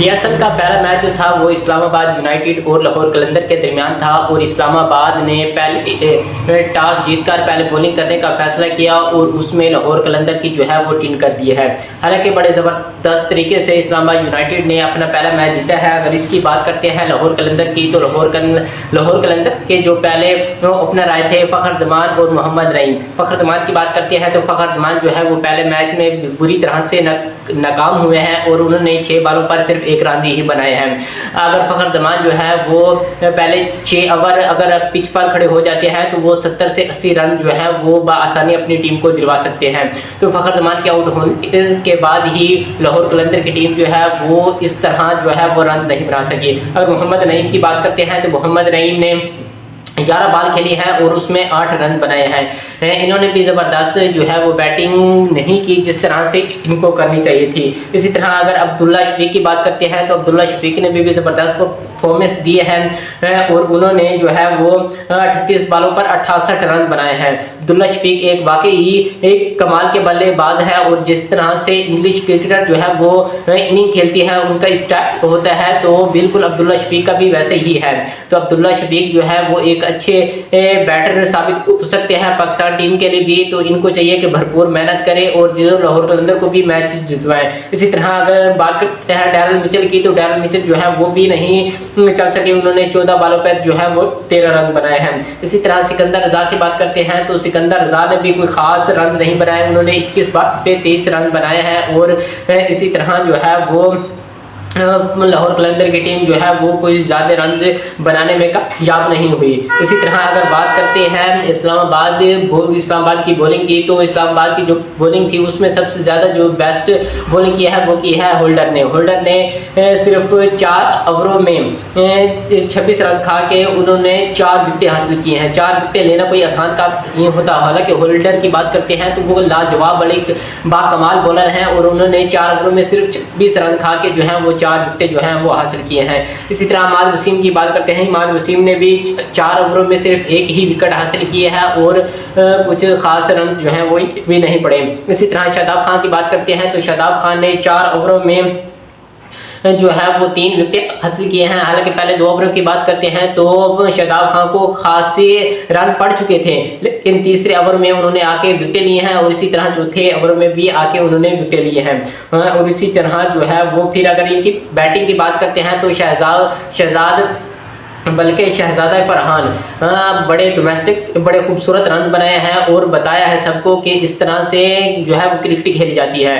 BSL का पहला match जो था वो इस्लामाबाद यूनाइटेड और लाहौर कलंदर के दरमियान था और इस्लामाबाद ने पहले टॉस जीतकर पहले बॉलिंग करने का फैसला किया और उसमें लाहौर कलंदर की जो है वो टीम कर दी है। हालांकि बड़े ज़बरदस्त तरीके से इस्लामाबाद यूनाइटेड ने अपना पहला मैच जीता है। अगर इसकी बात करते हैं लाहौर कलंदर की, तो लाहौर कलंदर के जो पहले ओपनर आए थे फ़खर जमान और मोहम्मद नईम। फ़खर जमान की बात करते हैं तो फ़खर जमान जो है वो पहले मैच में बुरी तरह से नाकाम हुए हैं और उन्होंने 6 बॉलों पर सिर्फ 1 रन ही बनाए हैं। अगर फ़खर जमान जो है वो पहले 6 ओवर अगर पिच पर खड़े हो जाते हैं तो वो 70 से 80 रन जो है वो आसानी अपनी टीम को दिलवा सकते हैं। तो फ़खर जमान के आउट होने के बाद ही लाहौर कलंदर की टीम जो है वो इस तरह जो है वो रन नहीं बना सकी। अगर मोहम्मद नईम की बात करते हैं तो मोहम्मद नईम ने 11 बॉल खेली है और उसमें 8 रन बनाए हैं। इन्होंने भी ज़बरदस्त जो है वो बैटिंग नहीं की जिस तरह से इनको करनी चाहिए थी। इसी तरह अगर अब्दुल्ला शफीक की बात करते हैं तो अब्दुल्ला शफीक ने भी ज़बरदस्त परफॉर्मेंस दिए हैं और उन्होंने जो है वो 38 बॉलों पर 68 रन बनाए हैं। अब्दुल्ला शफीक एक वाकई एक कमाल के बल्लेबाज है और जिस तरह से इंग्लिश क्रिकेटर जो है वो इनिंग खेलती है उनका स्टाइल होता है तो बिल्कुल अब्दुल्ला शफीक का भी वैसे ही है। तो अब्दुल्ला शफीक जो है वो एक अच्छे बैटर साबित हो सकते हैं पाकिस्तान टीम के लिए भी। तो इनको चाहिए कि भरपूर मेहनत करें और जो लाहौर कलंदर को भी मैच जितवाएं। इसी तरह अगर बात करते हैं डैरल मिचेल की, तो डैरल मिचेल जो है वो भी नहीं चल सके। उन्होंने 14 बॉलों पर जो है वो 13 रन बनाए हैं। इसी तरह सिकंदर रजा की बात करते हैं तो सिकंदर रजा ने भी कोई खास रन नहीं बनाए। उन्होंने 21 बॉल पे 23 रन बनाए हैं और इसी तरह जो है वो लाहौर कलंदर की टीम जो है वो कोई ज़्यादा रन बनाने में कामयाब नहीं हुई। इसी तरह अगर बात करते हैं इस्लामाबाद की बॉलिंग की, तो इस्लामाबाद की जो बॉलिंग थी उसमें सबसे ज़्यादा जो बेस्ट बॉलिंग की है वो की है होल्डर ने सिर्फ 4 ओवरों में 26 रन खा के उन्होंने 4 विकेटें हासिल की हैं। 4 विकेटें लेना कोई आसान काम नहीं होता। हालांकि होल्डर की बात करते हैं तो वो लाजवाब बड़े बाकमाल बॉलर हैं और उन्होंने 4 ओवरों में सिर्फ 26 रन खा के जो है वो 4 विकेट जो हैं वो हासिल किए हैं। इसी तरह इमाद वसीम की बात करते हैं। इमाद वसीम ने भी 4 ओवरों में सिर्फ 1 ही विकेट हासिल किए हैं और कुछ खास रन जो हैं वो भी नहीं पड़े। इसी तरह शादाब खान की बात करते हैं तो शादाब खान ने 4 ओवरों में जो है वो 3 विकेट हासिल किए हैं। हालांकि पहले 2 ओवरों की बात करते हैं तो शादाब खान को खासे रन पड़ चुके थे, लेकिन तीसरे ओवर में उन्होंने आके विकेट लिए हैं और इसी तरह चौथे ओवर में भी आके उन्होंने विकेट लिए हैं। और इसी तरह जो है वो फिर अगर इनकी बैटिंग की बात करते हैं तो शहजादा फरहान बड़े डोमेस्टिक बड़े खूबसूरत रन बनाए हैं और बताया है सबको कि इस तरह से जो है वो क्रिकेट खेली जाती है।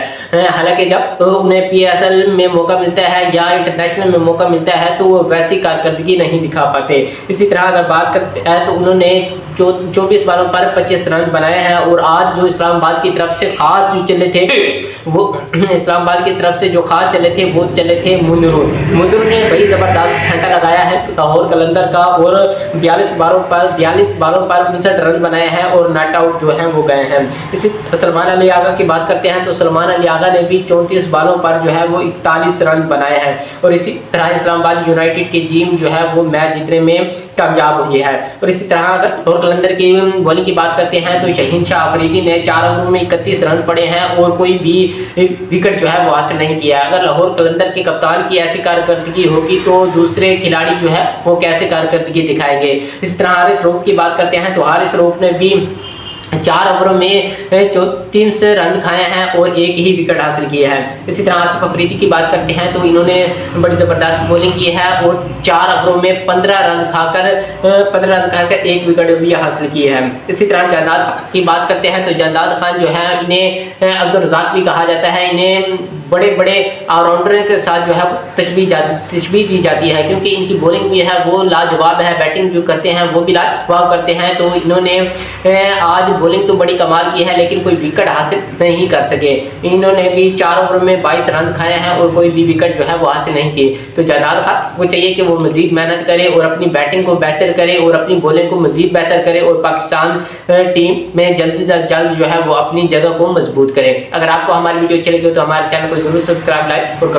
हालांकि जब उन्हें पीएसएल में मौका मिलता है या इंटरनेशनल में मौका मिलता है तो वो वैसी कारकर्दगी नहीं दिखा पाते। इसी तरह अगर बात करते हैं तो उन्होंने 24 बॉलों पर 25 रन बनाए हैं। और आज जो इस्लामाबाद की तरफ से खास जो चले थे वो इस्लामाबाद की तरफ से जो खास चले थे मुंदरू ने बड़ी ज़बरदस्त घंटा लगाया है लाहौर कलंदर का और 42 बॉलों पर 59 रन बनाए हैं और नॉट आउट जो हैं वो गए हैं। इसी सलमान अली आगा की बात करते हैं तो सलमान अली आगा ने भी 34 बॉलों पर जो है वो 41 रन बनाए हैं। और इसी तरह इस्लामाबाद यूनाइटेड की टीम जो है वो मैच जीतने में कामयाब हुई है। और इसी तरह अगर लाहौर कलंदर की बॉलिंग की बात करते हैं तो शहीन शाह अफरीदी ने 4 ओवरों में 31 रन पड़े हैं और कोई भी विकेट जो है वो हासिल नहीं किया। अगर लाहौर कलंदर के कप्तान की ऐसी कारकर्दगी होगी तो दूसरे खिलाड़ी जो है वो कैसे कारकर्दगी दिखाएंगे। इस तरह हारिस रऊफ की बात करते हैं तो हारिस रऊफ ने भी 4 ओवरों में 34 रन खाए हैं और 1 ही विकेट हासिल किया है। इसी तरह आसिफ अफरीदी की बात करते हैं तो इन्होंने बड़ी ज़बरदस्त बॉलिंग की है और 4 ओवरों में 15 रन खाकर 1 विकेट भी हासिल किए हैं। इसी तरह जायदाद की बात करते हैं तो जायदाद खान जो है इन्हें अब्दुल रज़ाक भी कहा जाता है। इन्हें बड़े ऑलराउंडर के साथ जो है तशबीह दी जाती है क्योंकि इनकी बॉलिंग भी है वो लाजवाब है। बैटिंग जो करते हैं वो भी लाजवाब करते हैं। तो इन्होंने आज बॉलिंग तो बड़ी कमाल की है लेकिन कोई विकेट हासिल नहीं कर सके। इन्होंने भी 4 ओवर में 22 रन खाए हैं और कोई भी विकेट जो है वो हासिल नहीं किए। तो जायदाद खान को चाहिए कि वो मजीद मेहनत करे और अपनी बैटिंग को बेहतर करे और अपनी बॉलिंग को मजीद बेहतर करे और पाकिस्तान टीम में जल्द से जल्द जो है वो अपनी जगह को मजबूत करे। अगर आपको हमारी वीडियो अच्छी लगी हो तो हमारे चैनल को जरूर सब्सक्राइब, लाइक और कमेंट